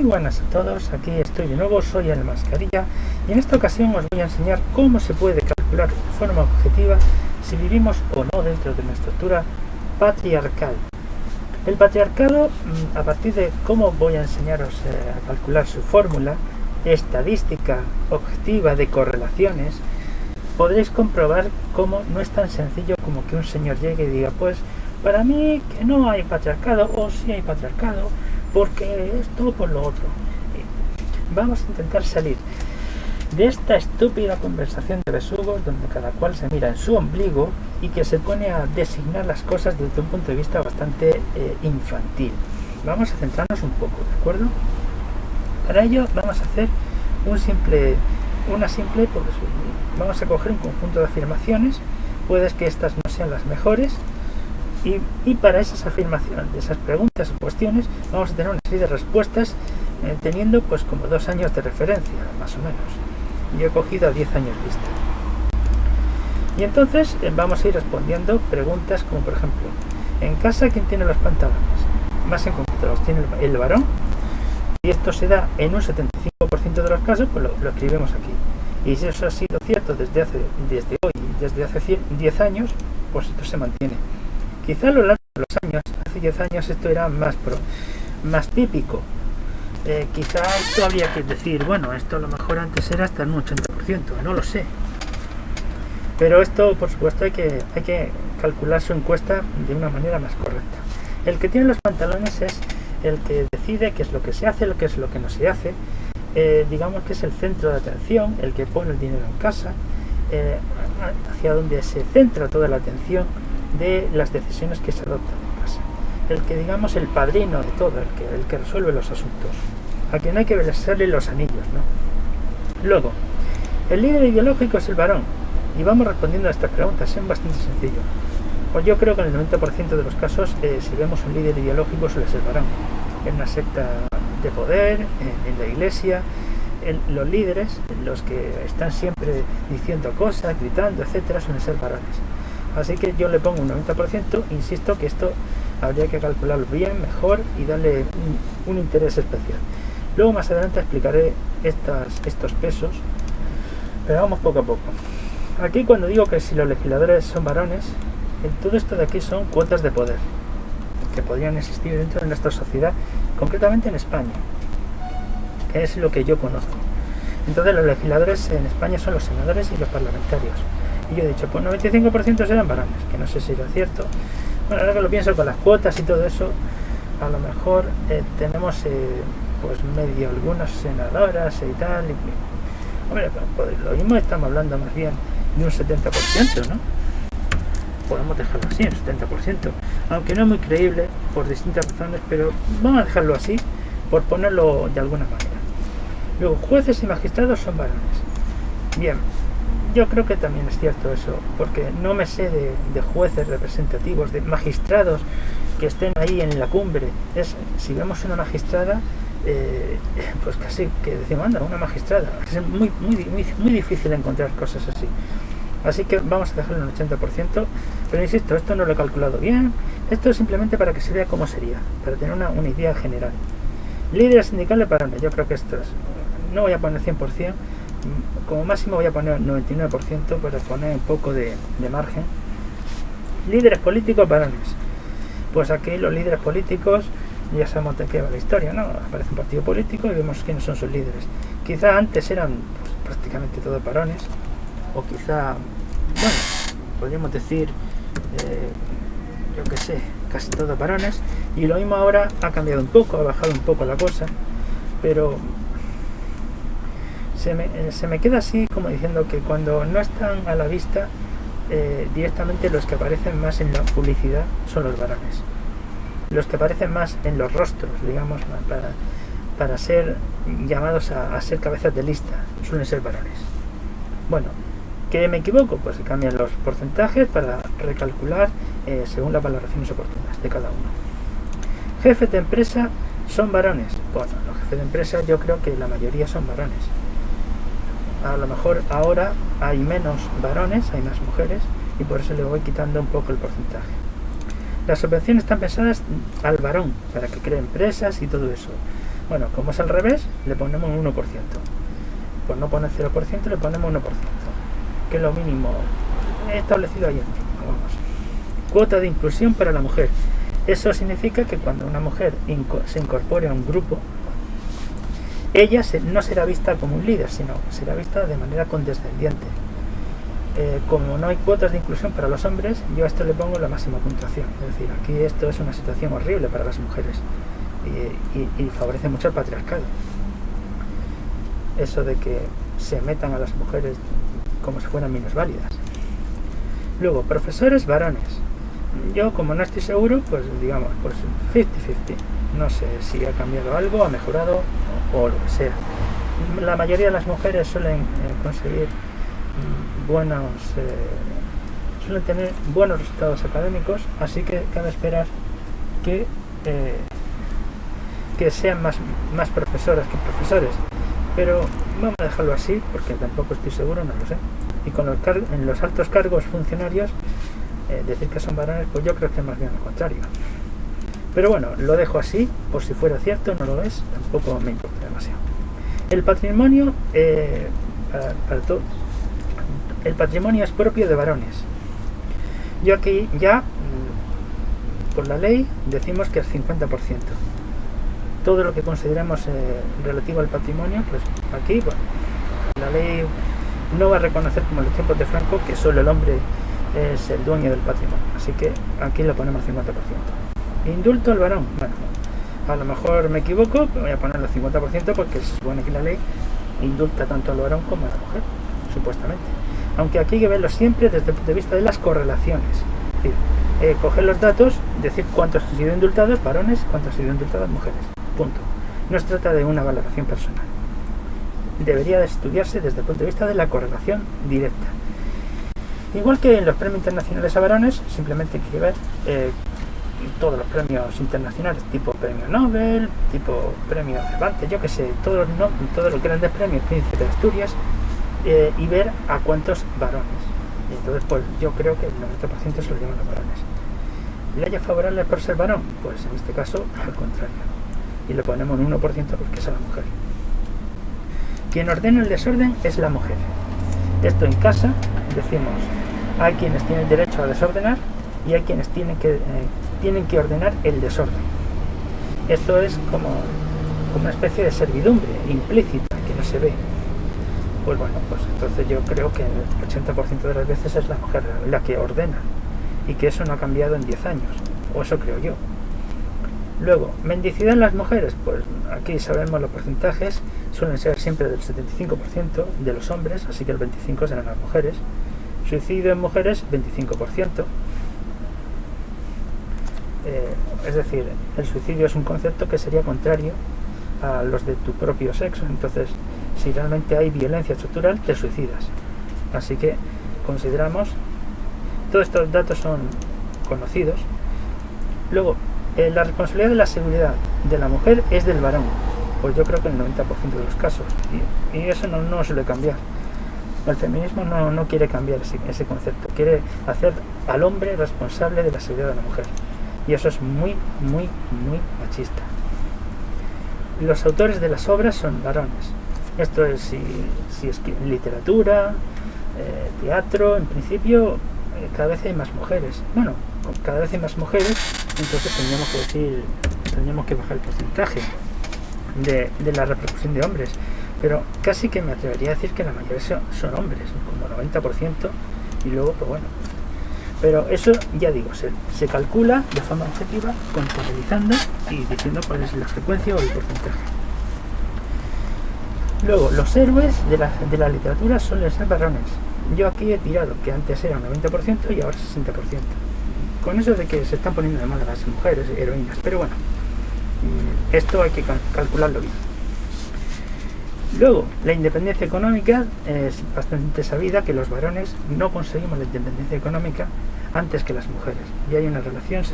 Muy buenas a todos, aquí estoy de nuevo, soy el Mascarilla y en esta ocasión os voy a enseñar cómo se puede calcular de forma objetiva si vivimos o no dentro de una estructura patriarcal. El patriarcado, a partir de cómo voy a enseñaros a calcular su fórmula estadística objetiva de correlaciones, podréis comprobar cómo no es tan sencillo como que un señor llegue y diga, pues para mí que no hay patriarcado, o sí hay patriarcado, porque esto por lo otro. Vamos a intentar salir de esta estúpida conversación de besugos donde cada cual se mira en su ombligo y que se pone a designar las cosas desde un punto de vista bastante infantil. Vamos a centrarnos un poco, ¿de acuerdo? Para ello vamos a hacer vamos a coger un conjunto de afirmaciones, puede que estas no sean las mejores, y para esas afirmaciones, de esas preguntas o cuestiones, vamos a tener una serie de respuestas teniendo pues como 2 años de referencia, más o menos. Yo he cogido a 10 años vista. Y entonces vamos a ir respondiendo preguntas como, por ejemplo, en casa, ¿quién tiene los pantalones? Más en concreto, los tiene el varón. Y esto se da en un 75% de los casos, pues lo escribimos aquí. Y si eso ha sido cierto desde hace 10 años, pues esto se mantiene. Quizá a lo largo de los años, hace 10 años esto era más típico. Quizá esto habría que decir, bueno, esto a lo mejor antes era hasta un 80%, no lo sé. Pero esto, por supuesto, hay que calcular su encuesta de una manera más correcta. El que tiene los pantalones es el que decide qué es lo que se hace, qué es lo que no se hace. Digamos que es el centro de atención, el que pone el dinero en casa, hacia donde se centra toda la atención de las decisiones que se adoptan en casa. El que, digamos, el padrino de todo, el que resuelve los asuntos, a quien hay que besarle los anillos, ¿no? Luego, el líder ideológico es el varón, y vamos respondiendo a estas preguntas, es bastante sencillo. Pues yo creo que en el 90% de los casos, si vemos un líder ideológico, suele ser varón. En una secta de poder, en la iglesia, los líderes, los que están siempre diciendo cosas, gritando, etcétera, suelen ser varones. Así que yo le pongo un 90%, insisto que esto habría que calcularlo bien, mejor y darle un interés especial. Luego más adelante explicaré estos pesos, pero vamos poco a poco. Aquí cuando digo que si los legisladores son varones, todo esto de aquí son cuotas de poder que podrían existir dentro de nuestra sociedad, concretamente en España, que es lo que yo conozco. Entonces los legisladores en España son los senadores y los parlamentarios. Y yo he dicho, pues 95% serán varones, que no sé si era cierto. Bueno, ahora que lo pienso con las cuotas y todo eso, a lo mejor tenemos pues medio algunas senadoras y tal. Hombre, pues lo mismo estamos hablando más bien de un 70%, ¿no? Podemos dejarlo así, un 70%. Aunque no es muy creíble por distintas razones, pero vamos a dejarlo así, por ponerlo de alguna manera. Luego, jueces y magistrados son varones. Bien. Yo creo que también es cierto eso, porque no me sé de jueces representativos, de magistrados que estén ahí en la cumbre. Si vemos una magistrada, pues casi que decimos, anda, una magistrada. Es muy difícil encontrar cosas así. Así que vamos a dejarlo en un 80%, pero insisto, esto no lo he calculado bien. Esto es simplemente para que se vea cómo sería, para tener una idea general. Líderes sindicales varones, yo creo que esto es, no voy a poner 100%, como máximo voy a poner 99% para poner un poco de margen. Líderes políticos varones, pues aquí los líderes políticos ya sabemos de qué va la historia, ¿no? Aparece un partido político y vemos quiénes son sus líderes. Quizá antes eran pues, prácticamente todos varones, o quizá, bueno, podríamos decir yo qué sé, casi todos varones, y lo mismo ahora ha cambiado un poco, ha bajado un poco la cosa, pero se me queda así como diciendo que cuando no están a la vista, directamente los que aparecen más en la publicidad son los varones. Los que aparecen más en los rostros, digamos, para ser llamados a ser cabezas de lista, suelen ser varones. Bueno, ¿que me equivoco? Pues se cambian los porcentajes para recalcular según las valoraciones oportunas de cada uno. Jefes de empresa son varones. Bueno, los jefes de empresa yo creo que la mayoría son varones. A lo mejor ahora hay menos varones, hay más mujeres, y por eso le voy quitando un poco el porcentaje. Las subvenciones están pensadas al varón, para que cree empresas y todo eso. Bueno, como es al revés, le ponemos un 1%. Por no poner 0%, le ponemos 1%, que es lo mínimo establecido ayer mismo. Vamos. Cuota de inclusión para la mujer. Eso significa que cuando una mujer se incorpore a un grupo, ella no será vista como un líder, sino será vista de manera condescendiente. Como no hay cuotas de inclusión para los hombres, yo a esto le pongo la máxima puntuación. Es decir, aquí esto es una situación horrible para las mujeres y favorece mucho el patriarcado. Eso de que se metan a las mujeres como si fueran minusválidas. Luego, profesores varones. Yo, como no estoy seguro, pues digamos, pues 50-50. No sé si ha cambiado algo, ha mejorado o lo que sea. La mayoría de las mujeres suelen conseguir suelen tener buenos resultados académicos, así que cabe esperar que sean más profesoras que profesores, pero vamos a dejarlo así porque tampoco estoy seguro, no lo sé. Y con en los altos cargos funcionarios, decir que son varones, pues yo creo que es más bien lo contrario. Pero bueno, lo dejo así, por si fuera cierto, no lo es, tampoco me importa demasiado. El patrimonio, para todo, el patrimonio es propio de varones. Yo aquí ya, por la ley, decimos que es 50%. Todo lo que consideremos relativo al patrimonio, pues aquí, bueno, la ley no va a reconocer como en los tiempos de Franco que solo el hombre es el dueño del patrimonio. Así que aquí lo ponemos 50%. Indulto al varón. Bueno, a lo mejor me equivoco, pero voy a ponerlo 50% porque se supone que la ley indulta tanto al varón como a la mujer, supuestamente. Aunque aquí hay que verlo siempre desde el punto de vista de las correlaciones. Es decir, coger los datos, decir cuántos han sido indultados varones, cuántos han sido indultadas mujeres. Punto. No se trata de una valoración personal. Debería de estudiarse desde el punto de vista de la correlación directa. Igual que en los premios internacionales a varones, simplemente hay que ver todos los premios internacionales, tipo premio Nobel, tipo premio Cervantes, yo que sé, todos los grandes premios, Príncipe de Asturias, y ver a cuántos varones. Y entonces, pues yo creo que el 90% se lo llevan los varones. ¿Le haya favorable por ser varón? Pues en este caso, al contrario. Y le ponemos un 1% porque es a la mujer. Quien ordena el desorden es la mujer. Esto en casa decimos, hay quienes tienen derecho a desordenar y hay quienes tienen que ordenar el desorden. Esto es como una especie de servidumbre implícita que no se ve. Pues bueno, pues entonces yo creo que el 80% de las veces es la mujer la que ordena y que eso no ha cambiado en 10 años, o eso creo yo. Luego, mendicidad en las mujeres, pues aquí sabemos los porcentajes, suelen ser siempre del 75% de los hombres, así que el 25% serán las mujeres. Suicidio en mujeres, 25%. Es decir, el suicidio es un concepto que sería contrario a los de tu propio sexo, entonces si realmente hay violencia estructural, te suicidas. Así que consideramos, todos estos datos son conocidos. Luego, la responsabilidad de la seguridad de la mujer es del varón, pues yo creo que en el 90% de los casos, y eso no suele cambiar. El feminismo no quiere cambiar ese concepto, quiere hacer al hombre responsable de la seguridad de la mujer, y eso es muy, muy, muy machista. Los autores de las obras son varones. Esto es si es literatura, teatro, en principio cada vez hay más mujeres. Bueno, cada vez hay más mujeres, entonces tendríamos que bajar el porcentaje de la repercusión de hombres. Pero casi que me atrevería a decir que la mayoría son hombres, como 90%, y luego, pues bueno. Pero eso, ya digo, se calcula de forma objetiva, contabilizando y diciendo cuál es la frecuencia o el porcentaje. Luego, los héroes de la literatura suelen ser varones. Yo aquí he tirado que antes era un 90% y ahora 60%. Con eso de que se están poniendo de moda las mujeres heroínas. Pero bueno, esto hay que calcularlo bien. Luego, la independencia económica es bastante sabida que los varones no conseguimos la independencia económica antes que las mujeres. Y hay una relación 60-40.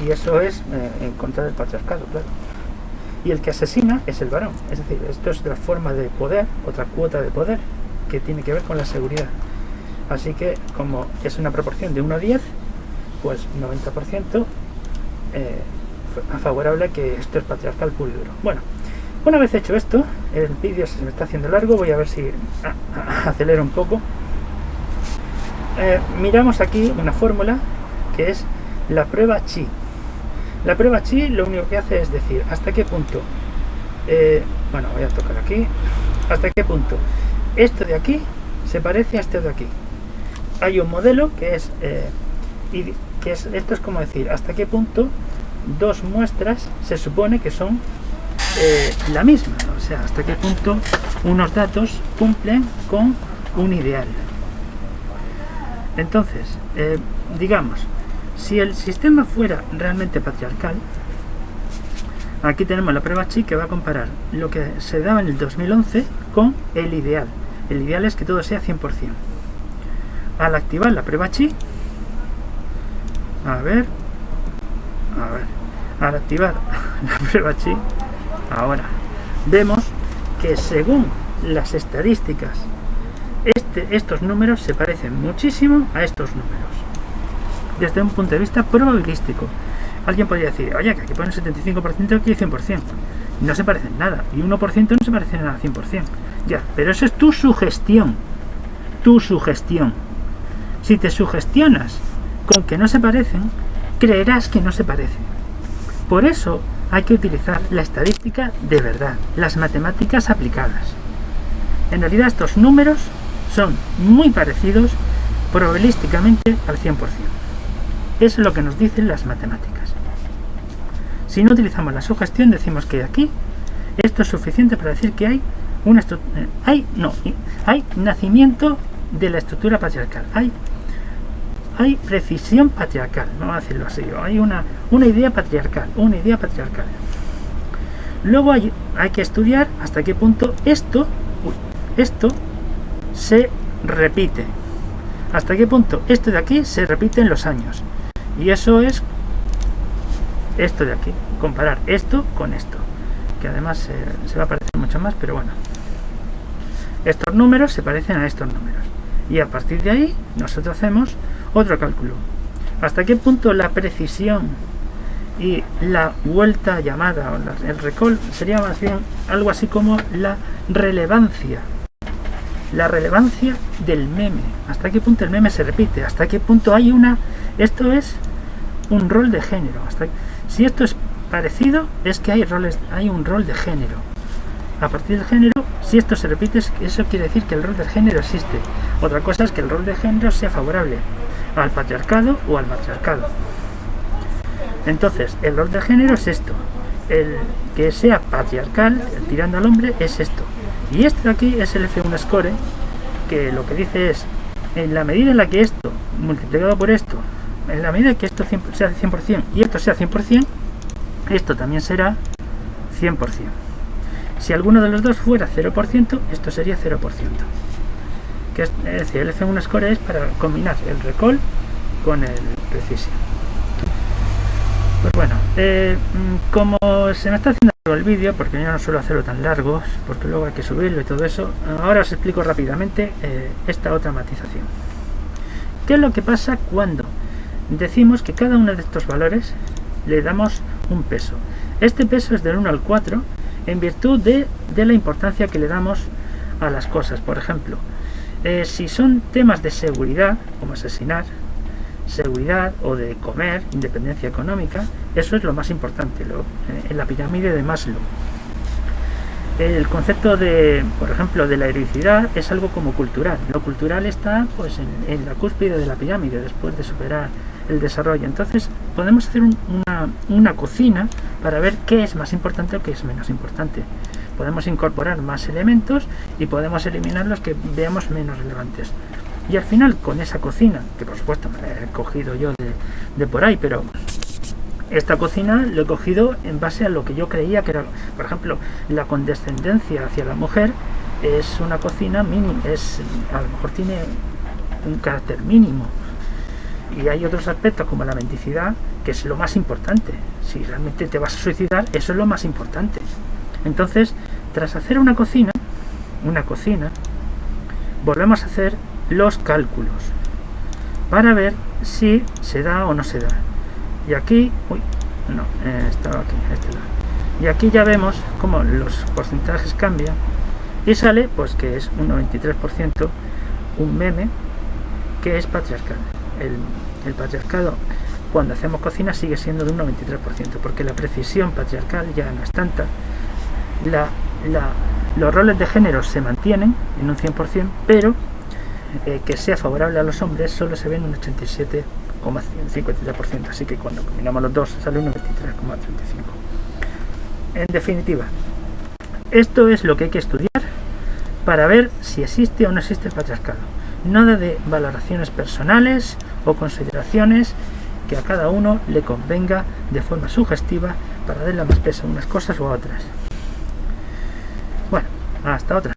Y eso es en contra del patriarcado, claro. Y el que asesina es el varón. Es decir, esto es otra forma de poder, otra cuota de poder que tiene que ver con la seguridad. Así que, como es una proporción de 1 a 10, pues 90% favorable a que esto es patriarcal puro y duro. Bueno, una vez hecho esto, el vídeo se me está haciendo largo, voy a ver si acelero un poco. Miramos aquí una fórmula que es la prueba Chi. La prueba Chi lo único que hace es decir hasta qué punto, bueno, voy a tocar aquí, hasta qué punto esto de aquí se parece a esto de aquí. Hay un modelo que es, esto es como decir hasta qué punto dos muestras se supone que son la misma, o sea, hasta qué punto unos datos cumplen con un ideal. Entonces, digamos, si el sistema fuera realmente patriarcal, aquí tenemos la prueba Chi que va a comparar lo que se daba en el 2011 con el ideal. El ideal es que todo sea 100%. Al activar la prueba Chi, al activar la prueba Chi, ahora vemos que según las estadísticas, estos números se parecen muchísimo a estos números desde un punto de vista probabilístico. Alguien podría decir, oye, que aquí pone 75% aquí 100%, no se parecen nada, y 1% no se parece nada a 100%. Ya, pero eso es tu sugestión. Si te sugestionas con que no se parecen, creerás que no se parecen. Por eso hay que utilizar la estadística de verdad, las matemáticas aplicadas. En realidad estos números son muy parecidos probabilísticamente al 100%. Eso es lo que nos dicen las matemáticas. Si no utilizamos la sugestión, decimos que aquí esto es suficiente para decir que hay nacimiento de la estructura patriarcal. Hay precisión patriarcal, vamos a decirlo así. Hay una idea patriarcal, Luego hay que estudiar hasta qué punto esto se repite. Hasta qué punto esto de aquí se repite en los años. Y eso es esto de aquí. Comparar esto con esto. Que además se va a parecer mucho más, pero bueno. Estos números se parecen a estos números. Y a partir de ahí nosotros hacemos otro cálculo. Hasta qué punto la precisión y la vuelta llamada o el recall sería más bien algo así como la relevancia del meme. Hasta qué punto el meme se repite, hasta qué punto hay esto es un rol de género. Si esto es parecido, es que hay un rol de género. A partir del género, si esto se repite, eso quiere decir que el rol de género existe. Otra cosa es que el rol de género sea favorable al patriarcado o al matriarcado. Entonces, el rol de género es esto. El que sea patriarcal, tirando al hombre, es esto. Y esto de aquí es el F1 score, que lo que dice es, en la medida en la que esto, multiplicado por esto, en la medida que esto sea 100% y esto sea 100%, esto también será 100%. Si alguno de los dos fuera 0%, esto sería 0%. Es decir, el F1 score es para combinar el recall con el precision. Pues bueno, como se me está haciendo el vídeo, porque yo no suelo hacerlo tan largo, porque luego hay que subirlo y todo eso, ahora os explico rápidamente esta otra matización. ¿Qué es lo que pasa cuando decimos que cada uno de estos valores le damos un peso? Este peso es del 1 al 4 en virtud de la importancia que le damos a las cosas. Por ejemplo, si son temas de seguridad, como asesinar, seguridad o de comer, independencia económica, eso es lo más importante en la pirámide de Maslow. El concepto de, por ejemplo, de la heroicidad es algo como cultural. Lo cultural está pues en la cúspide de la pirámide después de superar el desarrollo. Entonces podemos hacer una cocina para ver qué es más importante o qué es menos importante. Podemos incorporar más elementos y podemos eliminar los que veamos menos relevantes. Y al final, con esa cocina, que por supuesto me la he cogido yo de por ahí, pero esta cocina lo he cogido en base a lo que yo creía que era, por ejemplo, la condescendencia hacia la mujer es una cocina mínima, a lo mejor tiene un carácter mínimo. Y hay otros aspectos como la mendicidad, que es lo más importante. Si realmente te vas a suicidar, eso es lo más importante. Entonces, tras hacer una cocina, volvemos a hacer los cálculos para ver si se da o no se da. Y aquí, No, estaba aquí, a este lado. Y aquí ya vemos cómo los porcentajes cambian y sale pues que es un 93% un meme que es patriarcal. El patriarcado cuando hacemos cocina sigue siendo de un 93%, porque la precisión patriarcal ya no es tanta. Los roles de género se mantienen en un 100%, pero que sea favorable a los hombres solo se ve en un 87,53%, así que cuando combinamos los dos sale un 93,35%. En definitiva, esto es lo que hay que estudiar para ver si existe o no existe el patriarcado. Nada de valoraciones personales o consideraciones que a cada uno le convenga de forma sugestiva para darle más peso a unas cosas o a otras. Bueno, hasta otra.